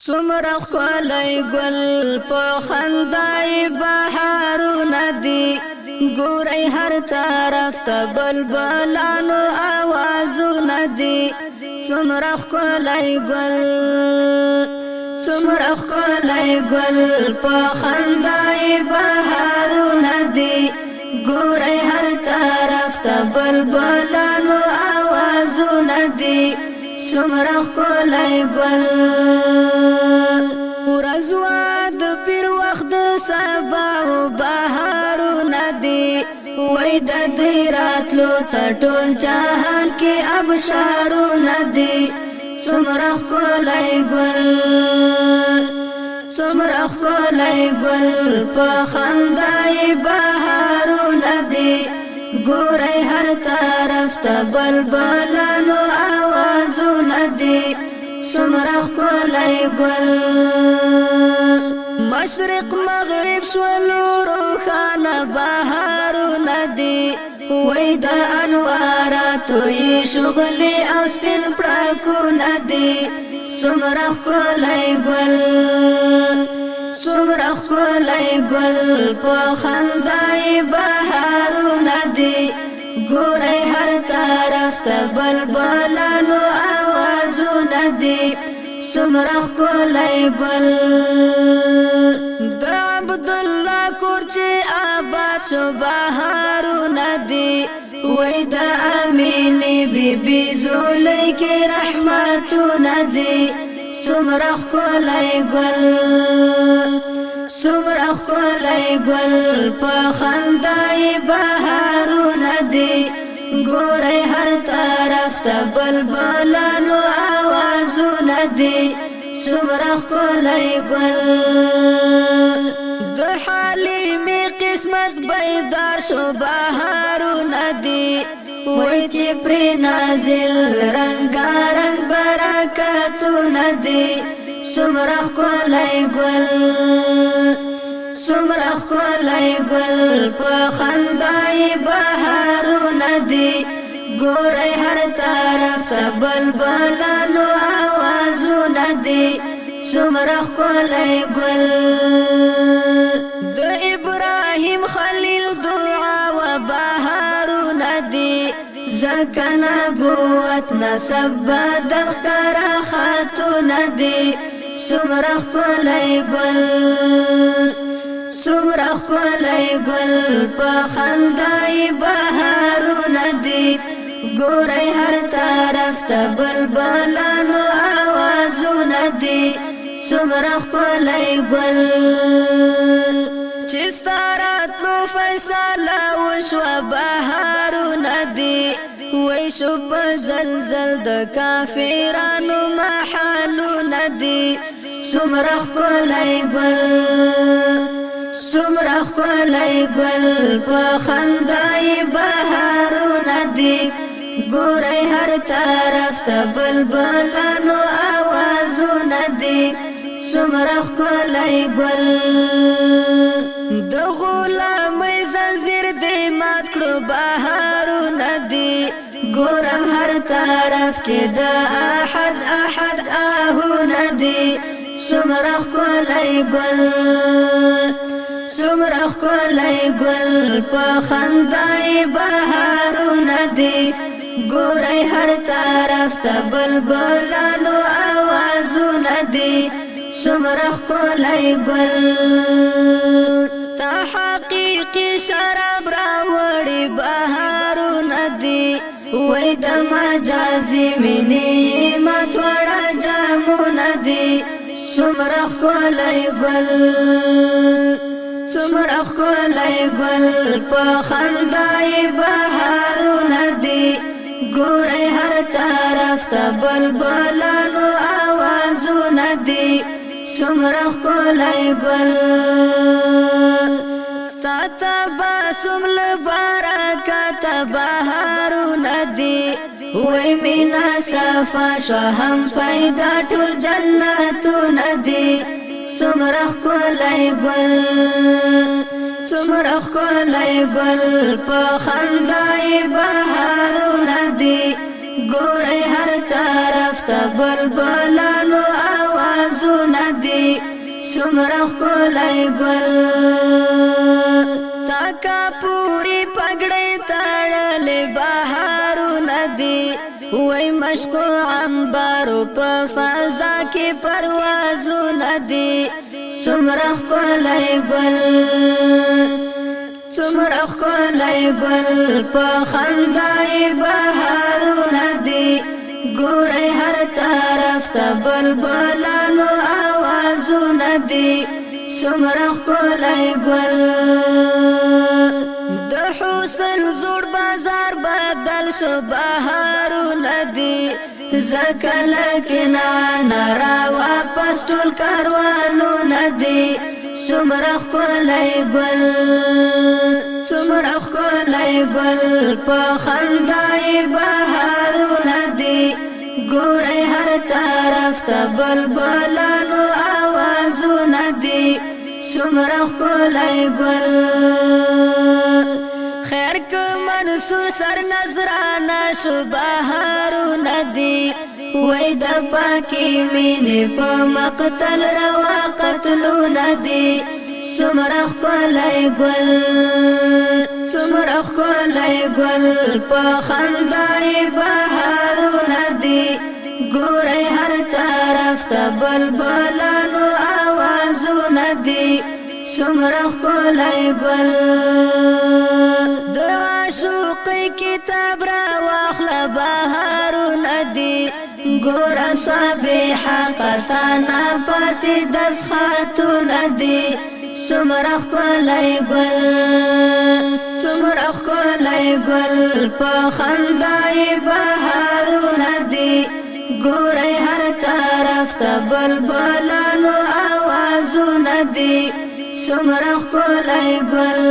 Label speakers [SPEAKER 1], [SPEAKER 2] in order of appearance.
[SPEAKER 1] څومره ښکلی ګل په خندای بهارونه دي ګورئ هر طرف ته بلبلانو آوازونه دي څومره ښکلی ګل څومره ښکلی ګل په خندای بهارونه دي ګورئ هر طرف ته بلبلانو آوازونه دي څومره ښکلی ګل ورځوا د پیر وخت د سبا او بهارونه دي وای د دې راتلو ته ټول جهان کې ابشارونه دي څومره ښکلی ګل څومره ښکلی ګل په خندای بهارونه دي ګورئ هر طرف ته بلبلانو آوازونه دي څومره ښکلی ګل مشرق مغرب شولو روښانه بهارونه دي وای د انواراتو یې شغلې او سپین پړکونه دي څومره ښکلی ګل څومره ښکلی ګل په خندای بهارونه دي ګورئ هر طرف ته بلبلانو آوازونه دي څومره ښکلی ګل د عبدالله کور چې آباد شو بهارونه دي وای د امینې بیبي زولۍ کې رحمتونه دي څومره ښکلی ګل څومره ښکلی ګل په خندای بهارونه دي ګورئ هر طرف ته بلبلانو آوازونه دي څومره ښکلی ګل د حلیمې قسمت بیدار شو بهارونه دي وای چې پرې نازل رنګارنګ برکتونه دي څومره ښکلی ګل څومره ښکلی ګل په خندای بهارونه دي ګورئ هر طرف ته بلبلانو آوازونه دي څومره ښکلی ګل د ابراهیم خلیل دعا و بهارونه دي ځکه نبوت نسب بدل ښکاره خطونه دي څومره ښکلی ګل څومره ښکلی ګل په خندای بهارونه دي ګورئ هر طرف ته بلبلانو آوازونه دي څومره ښکلی ګل چې ستا راتلو فیصله وشوه بهارونه دي وای شو په زلزل د کافرانو محلونه دي څومره ښکلی ګل څومره ښکلی ګل په خندای بهارونه دي ګورئ هر طرف ته بلبلانو آوازونه دي څومره ښکلی ګل د غلامۍ زنځیر دې مات کړو بهارونه دي ګورم هر طرف کې د احد احد آهونه دي څومره ښکلی ګل څومره ښکلی ګل په خندای بهارونه دي ګورئ هر طرف ته بلبلانو آوازونه دي څومره ښکلی ګل تا حقیقي شراب راوړي بهارونه دي وای د مجازي مینې مات وړه جامونه دي څومره ښکلی ګل څومره ښکلی ګل په خندای بهارونه دي ګورئ هر طرف ته بلبلانو آوازونه دي څومره ښکلی ګل ستا تبسم له برکته بهارونه دي وای مینا صفا شوه هم پیدا ټول جنتونه دي څومره ښکلی ګل څومره ښکلی ګل په خندای بهارونه دي ګورئ هر طرف ته بلبلانو آواز آوازونه دي څومره ښکلی ګل تاکا پوری پګړۍ تړلې بهارونه دي وای مشکو عنبرو په فضا کې پروازونه دي څومره ښکلی ګل څومره ښکلی ګل په خندا یې بهارونه دي ګورئ هر طرف ته بلبلانو آوازونه دي څومره ښکلی ګل د حسن زوړ بازار بدل شو بهارونه دي ځکه لکنعان را واپس ټول کاروانونه دي څومره ښکلی ګل څومره ښکلی ګل په خندا یې بهارونه دي ګورئ هر طرف ته بلبلانو آوازونه دي څومره ښکلی ګل خیر که منصور سر نظرانه شو بهارونه دي وای د پاکي مینې په مقتل روا قتلونه دي څومره ښکلی ګل څومره ښکلی ګل په خندا یې بهارونه دي ګورئ هر طرف ته بلبلانو آوازونه دي څومره ښکلی ګل د عاشقۍ کتاب را واخله بهارونه دي ګوره صابحه قطانه پاتې دسخاتونه دي څومره ښکلی ګل څومره ښکلی ګل په خندا یې بهارونه دي ګورئ هر طرف ته بلبلانو آوازونه دي څومره ښکلی ګل